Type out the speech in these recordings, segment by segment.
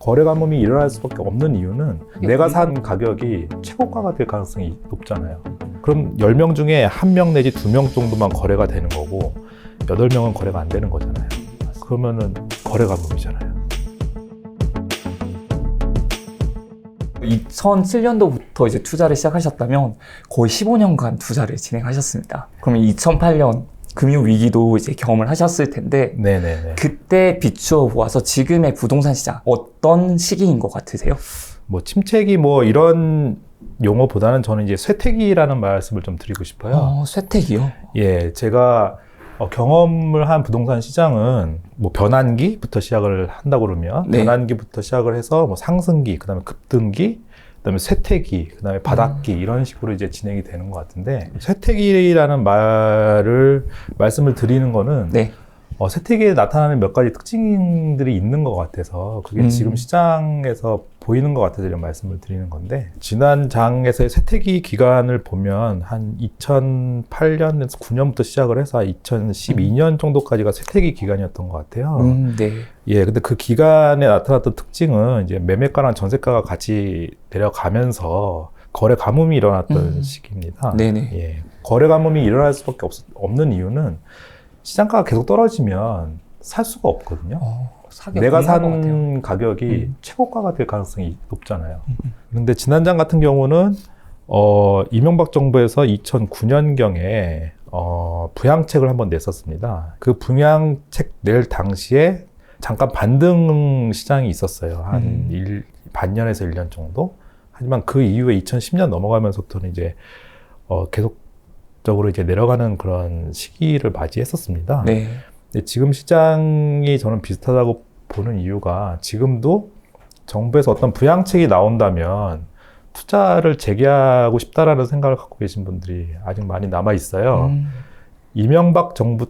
거래 가뭄이 일어날 수밖에 없는 이유는 내가 산 가격이 최고가가 될 가능성이 높잖아요. 그럼 10명 중에 1명 내지 2명 정도만 거래가 되는 거고 8명은 거래가 안 되는 거잖아요. 그러면은 거래 가뭄이잖아요. 2007년도부터 이제 투자를 시작하셨다면 거의 15년간 투자를 진행하셨습니다. 그러면 2008년 금융위기도 이제 경험을 하셨을 텐데 네네네. 그때 비추어 보아서 지금의 부동산 시장 어떤 시기인 것 같으세요? 뭐 침체기 뭐 이런 용어보다는 저는 이제 쇠퇴기라는 말씀을 좀 드리고 싶어요. 쇠퇴기요? 예, 제가 경험을 한 부동산 시장은 뭐 변환기부터 시작을 한다고 그러면 네. 변환기부터 시작을 해서 뭐 상승기, 그다음에 급등기, 그다음에 쇠퇴기, 그다음에 바닥기 이런 식으로 이제 진행이 되는 것 같은데 쇠퇴기라는 말씀을 드리는 거는 네. 쇠퇴기에 나타나는 몇 가지 특징들이 있는 것 같아서 그게 지금 시장에서 보이는 것 같아서 이런 말씀을 드리는 건데 지난 장에서의 쇠퇴기 기간을 보면 한 2008년에서 9년부터 시작을 해서 2012년 정도까지가 쇠퇴기 기간이었던 것 같아요. 네. 예, 근데 그 기간에 나타났던 특징은 이제 매매가랑 전세가가 같이 내려가면서 거래 가뭄이 일어났던 시기입니다. 네네. 예, 거래 가뭄이 일어날 수밖에 없는 이유는 시장가가 계속 떨어지면 살 수가 없거든요. 내가 산 가격이 최고가가 될 가능성이 높잖아요. 그런데 지난장 같은 경우는 이명박 정부에서 2009년경에 부양책을 한번 냈었습니다. 그 부양책 낼 당시에 잠깐 반등 시장이 있었어요. 한 반년에서 1년 정도. 하지만 그 이후에 2010년 넘어가면서부터는 이제 계속적으로 이제 내려가는 그런 시기를 맞이했었습니다. 네. 근데 지금 시장이 저는 비슷하다고 보는 이유가 지금도 정부에서 어떤 부양책이 나온다면 투자를 재개하고 싶다라는 생각을 갖고 계신 분들이 아직 많이 남아 있어요. 이명박 정부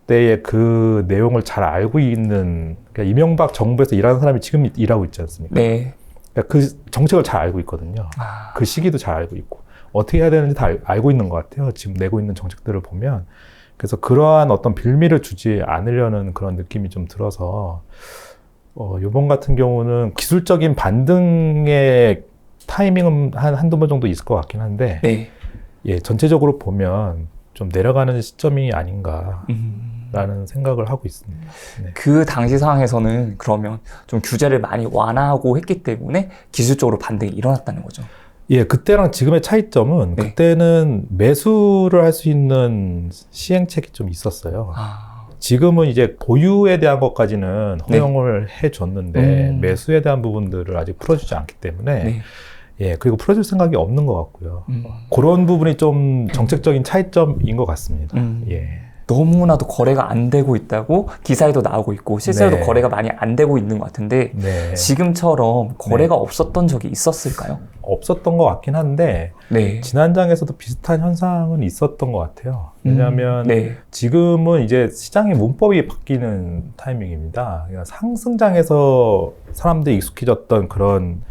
때의 그 내용을 잘 알고 있는, 그러니까 이명박 정부에서 일하는 사람이 지금 일하고 있지 않습니까? 네. 그러니까 그 정책을 잘 알고 있거든요. 그 시기도 잘 알고 있고 어떻게 해야 되는지 다 알고 있는 것 같아요. 지금 내고 있는 정책들을 보면. 그래서 그러한 어떤 빌미를 주지 않으려는 그런 느낌이 좀 들어서 요번 같은 경우는 기술적인 반등의 타이밍은 한두 번 정도 있을 것 같긴 한데 네. 예, 전체적으로 보면 좀 내려가는 시점이 아닌가라는 생각을 하고 있습니다. 네. 그 당시 상황에서는 그러면 좀 규제를 많이 완화하고 했기 때문에 기술적으로 반등이 일어났다는 거죠. 예, 그때랑 지금의 차이점은 네. 그때는 매수를 할 수 있는 시행책이 좀 있었어요. 지금은 이제 보유에 대한 것까지는 허용을 해줬는데 매수에 대한 부분들을 아직 풀어주지 않기 때문에 네. 예, 그리고 풀어줄 생각이 없는 것 같고요. 그런 부분이 좀 정책적인 차이점인 것 같습니다. 예. 너무나도 거래가 안 되고 있다고 기사에도 나오고 있고 실제로도 네. 거래가 많이 안 되고 있는 것 같은데 네. 지금처럼 거래가 없었던 적이 있었을까요? 없었던 것 같긴 한데 네. 지난장에서도 비슷한 현상은 있었던 것 같아요. 왜냐하면 네. 지금은 이제 시장의 문법이 바뀌는 타이밍입니다. 그러니까 상승장에서 사람들이 익숙해졌던 그런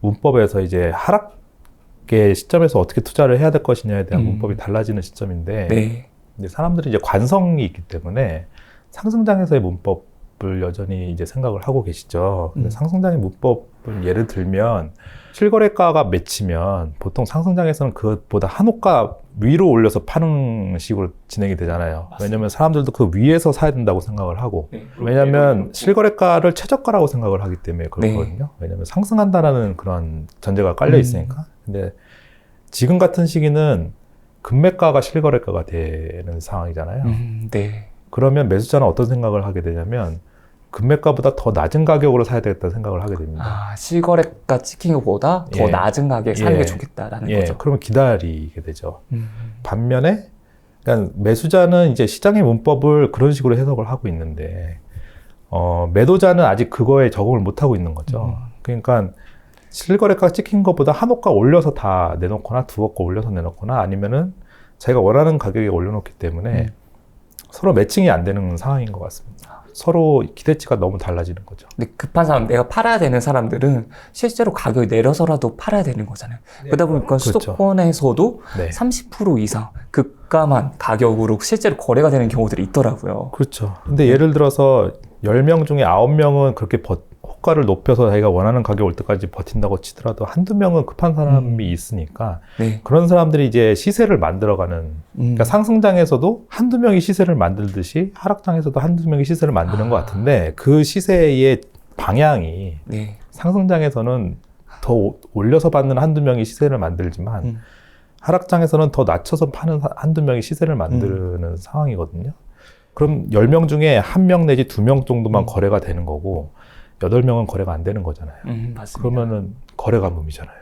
문법에서 이제 하락의 시점에서 어떻게 투자를 해야 될 것이냐에 대한 문법이 달라지는 시점인데 네. 근데 사람들이 이제 관성이 있기 때문에 상승장에서의 문법을 여전히 이제 생각을 하고 계시죠. 근데 상승장의 문법을 예를 들면 실거래가가 맺히면 보통 상승장에서는 그것보다 한 호가 위로 올려서 파는 식으로 진행이 되잖아요. 맞습니다. 왜냐면 사람들도 그 위에서 사야 된다고 생각을 하고 네. 왜냐면 실거래가를 최저가라고 생각을 하기 때문에 그렇거든요. 네. 왜냐면 상승한다라는 그런 전제가 깔려 있으니까. 근데 지금 같은 시기는 금매가가 실거래가가 되는 상황이잖아요. 네. 그러면 매수자는 어떤 생각을 하게 되냐면 금매가보다 더 낮은 가격으로 사야 되겠다는 생각을 하게 됩니다. 실거래가 찍힌 것보다 더 예. 낮은 가격에 사는 예. 게 좋겠다라는 예, 거죠. 그러면 기다리게 되죠. 반면에 그러니까 매수자는 이제 시장의 문법을 그런 식으로 해석을 하고 있는데 매도자는 아직 그거에 적응을 못 하고 있는 거죠. 그러니까 실거래가 찍힌 것보다 한 호가 올려서 다 내놓거나 두 호가 올려서 내놓거나 아니면은 자기가 원하는 가격에 올려놓기 때문에 서로 매칭이 안 되는 상황인 것 같습니다. 서로 기대치가 너무 달라지는 거죠. 근데 급한 사람, 내가 팔아야 되는 사람들은 실제로 가격이 내려서라도 팔아야 되는 거잖아요. 그러다 보니까 그렇죠. 수도권에서도 네. 30% 이상 급감한 가격으로 실제로 거래가 되는 경우들이 있더라고요. 그렇죠. 근데 예를 들어서 10명 중에 9명은 그렇게 최고가를 높여서 자기가 원하는 가격 올 때까지 버틴다고 치더라도 한두 명은 급한 사람이 있으니까 네. 그런 사람들이 이제 시세를 만들어가는 그러니까 상승장에서도 한두 명이 시세를 만들듯이 하락장에서도 한두 명이 시세를 만드는 것 같은데 그 시세의 방향이 네. 상승장에서는 더 올려서 받는 한두 명이 시세를 만들지만 하락장에서는 더 낮춰서 파는 한두 명이 시세를 만드는 상황이거든요. 그럼 10명 중에 1명 내지 2명 정도만 거래가 되는 거고 8명은 거래가 안 되는 거잖아요. 맞습니다. 그러면은 거래 가뭄이잖아요.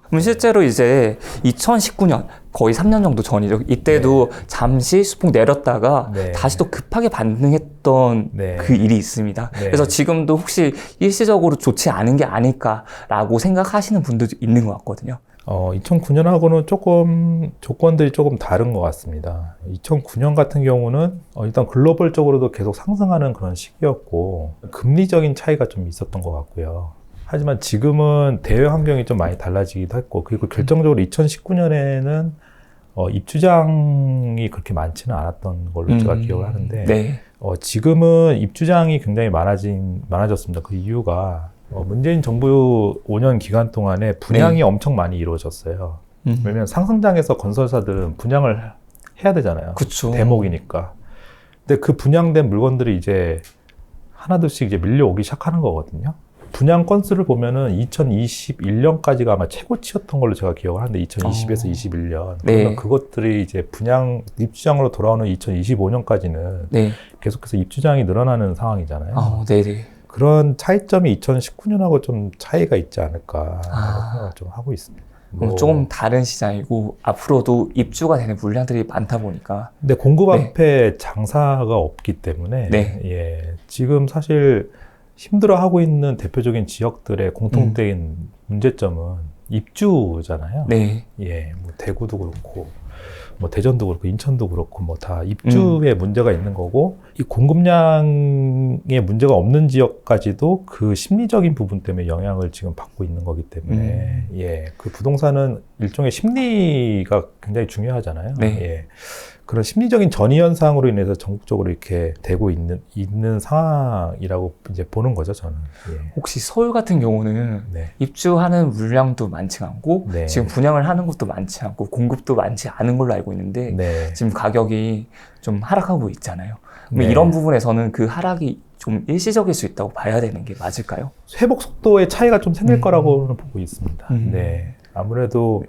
그럼 실제로 이제 2019년 거의 3년 정도 전이죠. 이때도 잠시 수폭 내렸다가 다시 또 급하게 반등했던 그 일이 있습니다. 그래서 지금도 혹시 일시적으로 좋지 않은 게 아닐까라고 생각하시는 분들도 있는 것 같거든요. 2009년하고는 조금 조건들이 조금 다른 것 같습니다. 2009년 같은 경우는 일단 글로벌적으로도 계속 상승하는 그런 시기였고 금리적인 차이가 좀 있었던 것 같고요. 하지만 지금은 대외 환경이 좀 많이 달라지기도 했고 그리고 결정적으로 2019년에는 입주장이 그렇게 많지는 않았던 걸로 제가 기억을 하는데 지금은 입주장이 굉장히 많아졌습니다. 그 이유가 문재인 정부 5년 기간 동안에 분양이 엄청 많이 이루어졌어요. 왜냐면 상승장에서 건설사들은 분양을 해야 되잖아요. 그쵸. 대목이니까. 근데 그 분양된 물건들이 이제 하나둘씩 이제 밀려오기 시작하는 거거든요. 분양 건수를 보면은 2021년까지가 아마 최고치였던 걸로 제가 기억을 하는데 2020에서 21년. 그러면 그것들이 이제 분양 입주장으로 돌아오는 2025년까지는 계속해서 입주장이 늘어나는 상황이잖아요. 네네. 그런 차이점이 2019년하고 좀 차이가 있지 않을까 생각을 좀 하고 있습니다. 조금 다른 시장이고 앞으로도 입주가 되는 물량들이 많다 보니까. 근데 공급 앞에 장사가 없기 때문에 지금 사실 힘들어하고 있는 대표적인 지역들의 공통된 문제점은 입주잖아요. 뭐 대구도 그렇고 뭐 대전도 그렇고 인천도 그렇고 뭐 다 입주에 문제가 있는 거고 이 공급량에 문제가 없는 지역까지도 그 심리적인 부분 때문에 영향을 지금 받고 있는 거기 때문에 그 부동산은 일종의 심리가 굉장히 중요하잖아요. 그런 심리적인 전이 현상으로 인해서 전국적으로 이렇게 되고 있는 상황이라고 이제 보는 거죠, 저는. 혹시 서울 같은 경우는 입주하는 물량도 많지 않고 지금 분양을 하는 것도 많지 않고 공급도 많지 않은 걸로 알고 있는데 지금 가격이 좀 하락하고 있잖아요. 이런 부분에서는 그 하락이 좀 일시적일 수 있다고 봐야 되는 게 맞을까요? 회복 속도의 차이가 좀 생길 거라고는 보고 있습니다. 아무래도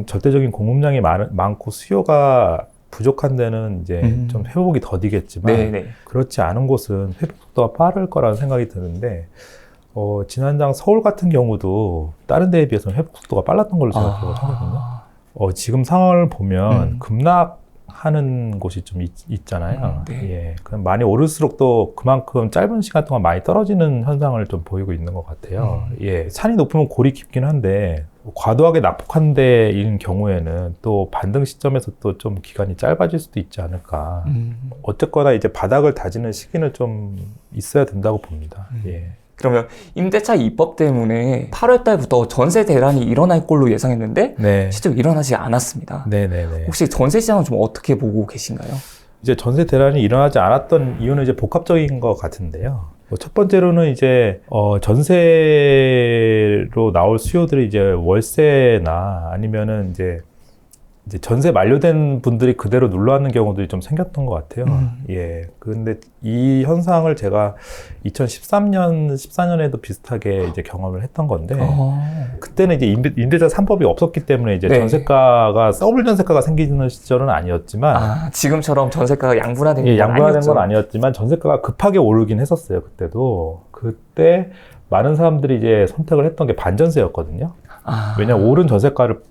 절대적인 공급량이 많고 수요가 부족한 데는 이제 좀 회복이 더디겠지만 그렇지 않은 곳은 회복 속도가 빠를 거라는 생각이 드는데 지난장 서울 같은 경우도 다른 데에 비해서는 회복 속도가 빨랐던 걸로 제가 기억을 하거든요. 지금 상황을 보면 급락하는 곳이 좀 있잖아요. 그럼 많이 오를수록 또 그만큼 짧은 시간 동안 많이 떨어지는 현상을 좀 보이고 있는 것 같아요. 산이 높으면 골이 깊긴 한데 과도하게 낙폭한 데인 경우에는 또 반등 시점에서 또 좀 기간이 짧아질 수도 있지 않을까. 어쨌거나 이제 바닥을 다지는 시기는 좀 있어야 된다고 봅니다. 그러면 임대차 입법 때문에 8월 달부터 전세 대란이 일어날 걸로 예상했는데 실제로 일어나지 않았습니다. 혹시 전세 시장은 좀 어떻게 보고 계신가요? 이제 전세 대란이 일어나지 않았던 이유는 이제 복합적인 것 같은데요. 첫 번째로는 이제 전세로 나올 수요들이 이제 월세나 아니면은 이제 전세 만료된 분들이 그대로 눌러앉는 경우들이 좀 생겼던 것 같아요. 근데 이 현상을 제가 2013년, 14년에도 비슷하게 이제 경험을 했던 건데, 그때는 이제 임대차 3법이 없었기 때문에 이제 전세가가, 더블 전세가가 생기는 시절은 아니었지만, 지금처럼 전세가가 양분화된 건 양분화된 건 아니었지만, 전세가가 급하게 오르긴 했었어요, 그때도. 그때 많은 사람들이 이제 선택을 했던 게 반전세였거든요. 왜냐면 오른 전세가를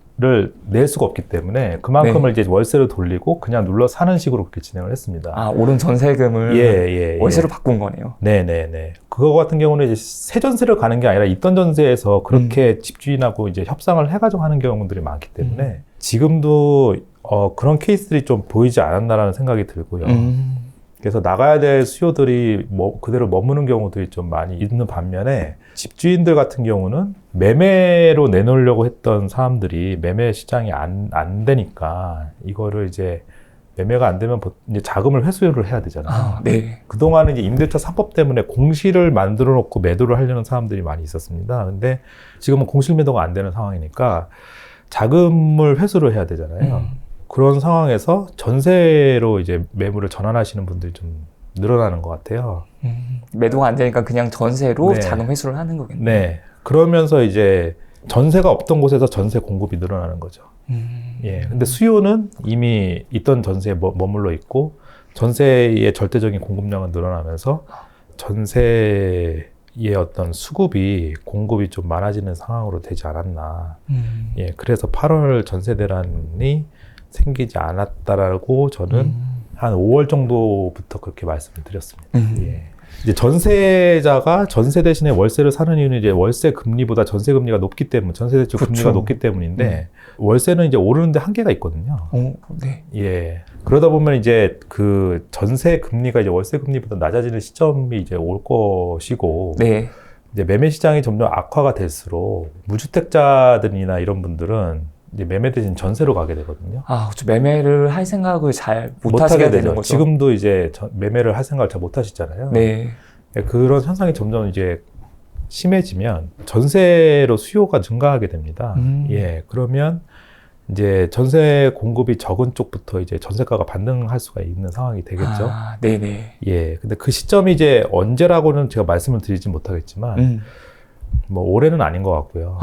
낼 수가 없기 때문에 그만큼을 이제 월세로 돌리고 그냥 눌러 사는 식으로 그렇게 진행을 했습니다. 오른 전세금을 월세로 바꾼 거네요. 그거 같은 경우는 이제 새 전세를 가는 게 아니라 있던 전세에서 그렇게 집주인하고 이제 협상을 해가지고 하는 경우들이 많기 때문에 지금도 그런 케이스들이 좀 보이지 않았나라는 생각이 들고요. 그래서 나가야 될 수요들이 그대로 머무는 경우들이 좀 많이 있는 반면에 집주인들 같은 경우는 매매로 내놓으려고 했던 사람들이 매매 시장이 안 되니까 이거를 이제 매매가 안 되면 이제 자금을 회수를 해야 되잖아요. 아, 네. 그동안은 이제 임대차 3법 때문에 공실을 만들어 놓고 매도를 하려는 사람들이 많이 있었습니다. 근데 지금은 공실 매도가 안 되는 상황이니까 자금을 회수를 해야 되잖아요. 그런 상황에서 전세로 이제 매물을 전환하시는 분들이 좀 늘어나는 것 같아요. 매도가 안 되니까 그냥 전세로 네. 자금 회수를 하는 거겠네요. 네. 그러면서 이제 전세가 없던 곳에서 전세 공급이 늘어나는 거죠. 예. 근데 수요는 이미 있던 전세에 머물러 있고 전세의 절대적인 공급량은 늘어나면서 전세의 어떤 수급이 공급이 좀 많아지는 상황으로 되지 않았나. 예. 그래서 8월 전세 대란이 생기지 않았다라고 저는 한 5월 정도부터 그렇게 말씀을 드렸습니다. 예. 이제 전세자가 전세 대신에 월세를 사는 이유는 이제 월세 금리보다 전세 금리가 높기 때문, 전세 대출 금리가 높기 때문인데 월세는 이제 오르는데 한계가 있거든요. 네. 예. 그러다 보면 이제 그 전세 금리가 이제 월세 금리보다 낮아지는 시점이 이제 올 것이고, 네. 이제 매매 시장이 점점 악화가 될수록 무주택자들이나 이런 분들은 이제 매매 대신 전세로 가게 되거든요. 아, 그렇죠. 매매를 할 생각을 잘 못하게 되는 거죠. 지금도 이제 매매를 할 생각을 잘 못하시잖아요. 네. 그런 현상이 점점 이제 심해지면 전세로 수요가 증가하게 됩니다. 예, 그러면 이제 전세 공급이 적은 쪽부터 이제 전세가가 반등할 수가 있는 상황이 되겠죠. 아, 네네. 예, 근데 그 시점이 이제 언제라고는 제가 말씀을 드리진 못하겠지만, 뭐 올해는 아닌 것 같고요.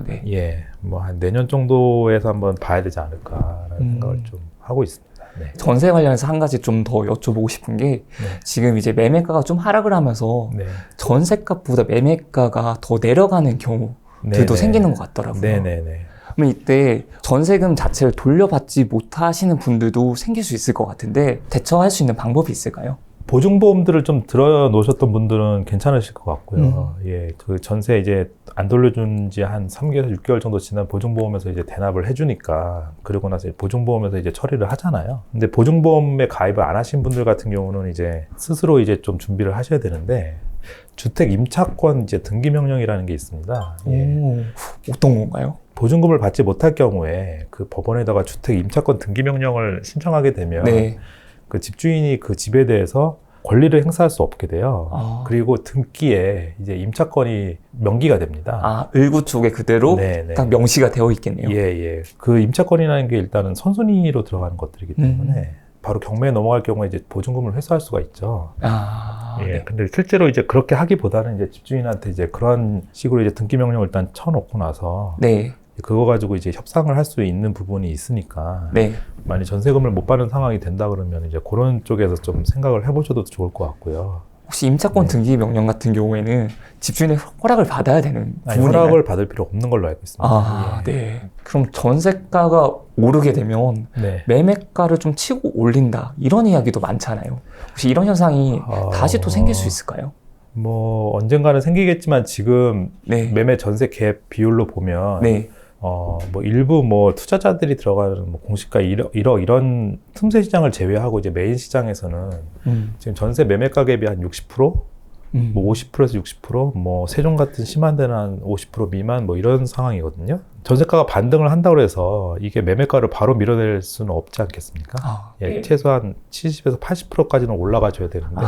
네. 예, 뭐 한 내년 정도에서 한번 봐야 되지 않을까라는 생각을 좀 하고 있습니다. 네. 전세 관련해서 한 가지 좀 더 여쭤보고 싶은 게 지금 이제 매매가가 좀 하락을 하면서 전세값보다 매매가가 더 내려가는 경우들도 생기는 것 같더라고요. 네네네. 그럼 이때 전세금 자체를 돌려받지 못하시는 분들도 생길 수 있을 것 같은데 대처할 수 있는 방법이 있을까요? 보증보험들을 좀 들어 놓으셨던 분들은 괜찮으실 것 같고요. 예, 그 전세 이제 안 돌려준 지 한 3개월에서 6개월 정도 지난 보증보험에서 이제 대납을 해주니까, 그러고 나서 보증보험에서 이제 처리를 하잖아요. 근데 보증보험에 가입을 안 하신 분들 같은 경우는 이제 스스로 이제 좀 준비를 하셔야 되는데, 주택 임차권 이제 등기 명령이라는 게 있습니다. 예. 어떤 건가요? 보증금을 받지 못할 경우에 그 법원에다가 주택 임차권 등기 명령을 신청하게 되면 그 집주인이 그 집에 대해서 권리를 행사할 수 없게 돼요. 그리고 등기에 이제 임차권이 명기가 됩니다. 아, 을구 쪽에 그대로 딱 명시가 되어 있겠네요. 예. 그 임차권이라는 게 일단은 선순위로 들어가는 것들이기 때문에 바로 경매에 넘어갈 경우에 이제 보증금을 회수할 수가 있죠. 예. 근데 실제로 이제 그렇게 하기보다는 이제 집주인한테 이제 그런 식으로 이제 등기 명령을 일단 쳐놓고 나서 그거 가지고 이제 협상을 할 수 있는 부분이 있으니까 만약 전세금을 못 받는 상황이 된다 그러면 이제 그런 쪽에서 좀 생각을 해보셔도 좋을 것 같고요. 혹시 임차권 등기 명령 같은 경우에는 집주인의 허락을 받아야 되는 부분인가요? 허락을 받을 필요 없는 걸로 알고 있습니다. 네. 그럼 전세가가 오르게 되면 매매가를 좀 치고 올린다 이런 이야기도 많잖아요. 혹시 이런 현상이 다시 또 생길 수 있을까요? 뭐 언젠가는 생기겠지만 지금 매매 전세 갭 비율로 보면 뭐 일부 뭐 투자자들이 들어가는 뭐 공시가 1억 이런 틈새 시장을 제외하고 이제 메인 시장에서는 지금 전세 매매가 갭이 한 60%, 뭐 50%에서 60%, 뭐 세종 같은 심한 데는 한 50% 미만 뭐 이런 상황이거든요. 전세가가 반등을 한다고 해서 이게 매매가를 바로 밀어낼 수는 없지 않겠습니까? 최소한 70에서 80%까지는 올라가줘야 되는데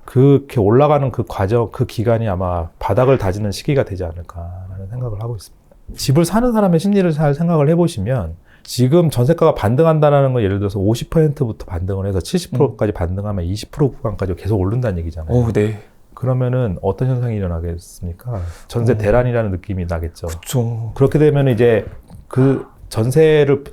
그렇게 올라가는 그 과정, 그 기간이 아마 바닥을 다지는 시기가 되지 않을까라는 생각을 하고 있습니다. 집을 사는 사람의 심리를 잘 생각을 해보시면 지금 전세가가 반등한다는 건 예를 들어서 50%부터 반등을 해서 70%까지 반등하면 20% 구간까지 계속 오른다는 얘기잖아요. 그러면은 어떤 현상이 일어나겠습니까? 전세 대란이라는 느낌이 나겠죠. 그렇게 되면 이제 그 전세를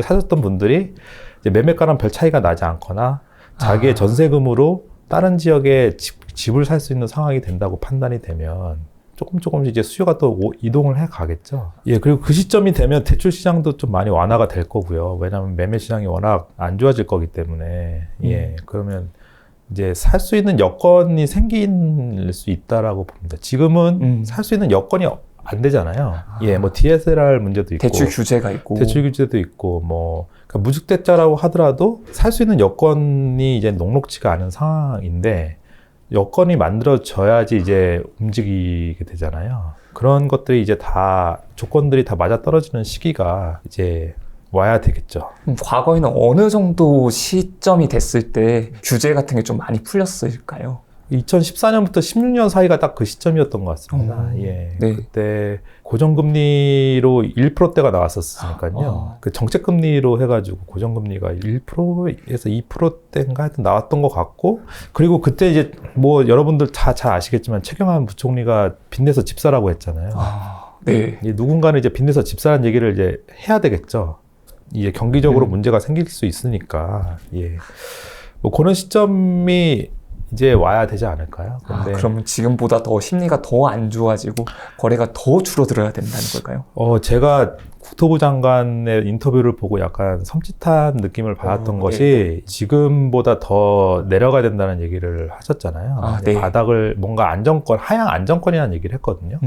사셨던 분들이 이제 매매가랑 별 차이가 나지 않거나 자기의 전세금으로 다른 지역에 집을 살 수 있는 상황이 된다고 판단이 되면 조금씩 이제 수요가 또 이동을 해 가겠죠. 예, 그리고 그 시점이 되면 대출 시장도 좀 많이 완화가 될 거고요. 왜냐하면 매매 시장이 워낙 안 좋아질 거기 때문에. 예, 그러면 이제 살 수 있는 여건이 생길 수 있다라고 봅니다. 지금은 살 수 있는 여건이 안 되잖아요. 예, 뭐 DSR 문제도 있고. 대출 규제가 있고. 대출 규제도 있고, 뭐, 그러니까 무주택자라고 하더라도 살 수 있는 여건이 이제 녹록지가 않은 상황인데, 여건이 만들어져야지 이제 움직이게 되잖아요. 그런 것들이 이제 다 조건들이 다 맞아 떨어지는 시기가 이제 와야 되겠죠. 과거에는 어느 정도 시점이 됐을 때 규제 같은 게 좀 많이 풀렸을까요? 2014년부터 16년 사이가 딱 그 시점이었던 것 같습니다. 예. 네. 그때 고정금리로 1%대가 나왔었으니까요. 그 정책금리로 해가지고 고정금리가 1%에서 2%대인가 하여튼 나왔던 것 같고, 그리고 그때 이제 뭐 여러분들 다 잘 아시겠지만 최경환 부총리가 빚내서 집사라고 했잖아요. 네. 누군가는 이제 빚내서 집사라는 얘기를 이제 해야 되겠죠. 이게 경기적으로 문제가 생길 수 있으니까. 예. 뭐 그런 시점이 이제 와야 되지 않을까요? 근데 그러면 지금보다 더 심리가 더 안 좋아지고 거래가 더 줄어들어야 된다는 걸까요? 제가 국토부 장관의 인터뷰를 보고 약간 섬찟한 느낌을 받았던 것이 지금보다 더 내려가야 된다는 얘기를 하셨잖아요. 네. 바닥을 뭔가 안정권, 하향 안정권이라는 얘기를 했거든요.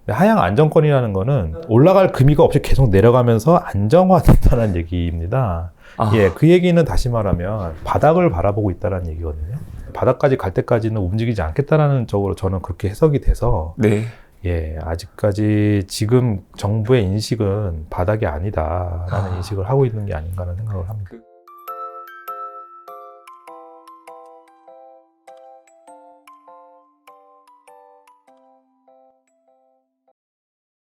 하향 안정권이라는 거는 올라갈 금이가 없이 계속 내려가면서 안정화된다는 얘기입니다. 예, 그 얘기는 다시 말하면 바닥을 바라보고 있다는 얘기거든요. 바닥까지 갈 때까지는 움직이지 않겠다라는 쪽으로 저는 그렇게 해석이 돼서 네. 예, 아직까지 지금 정부의 인식은 바닥이 아니다라는 인식을 하고 있는 게 아닌가라는 생각을 합니다.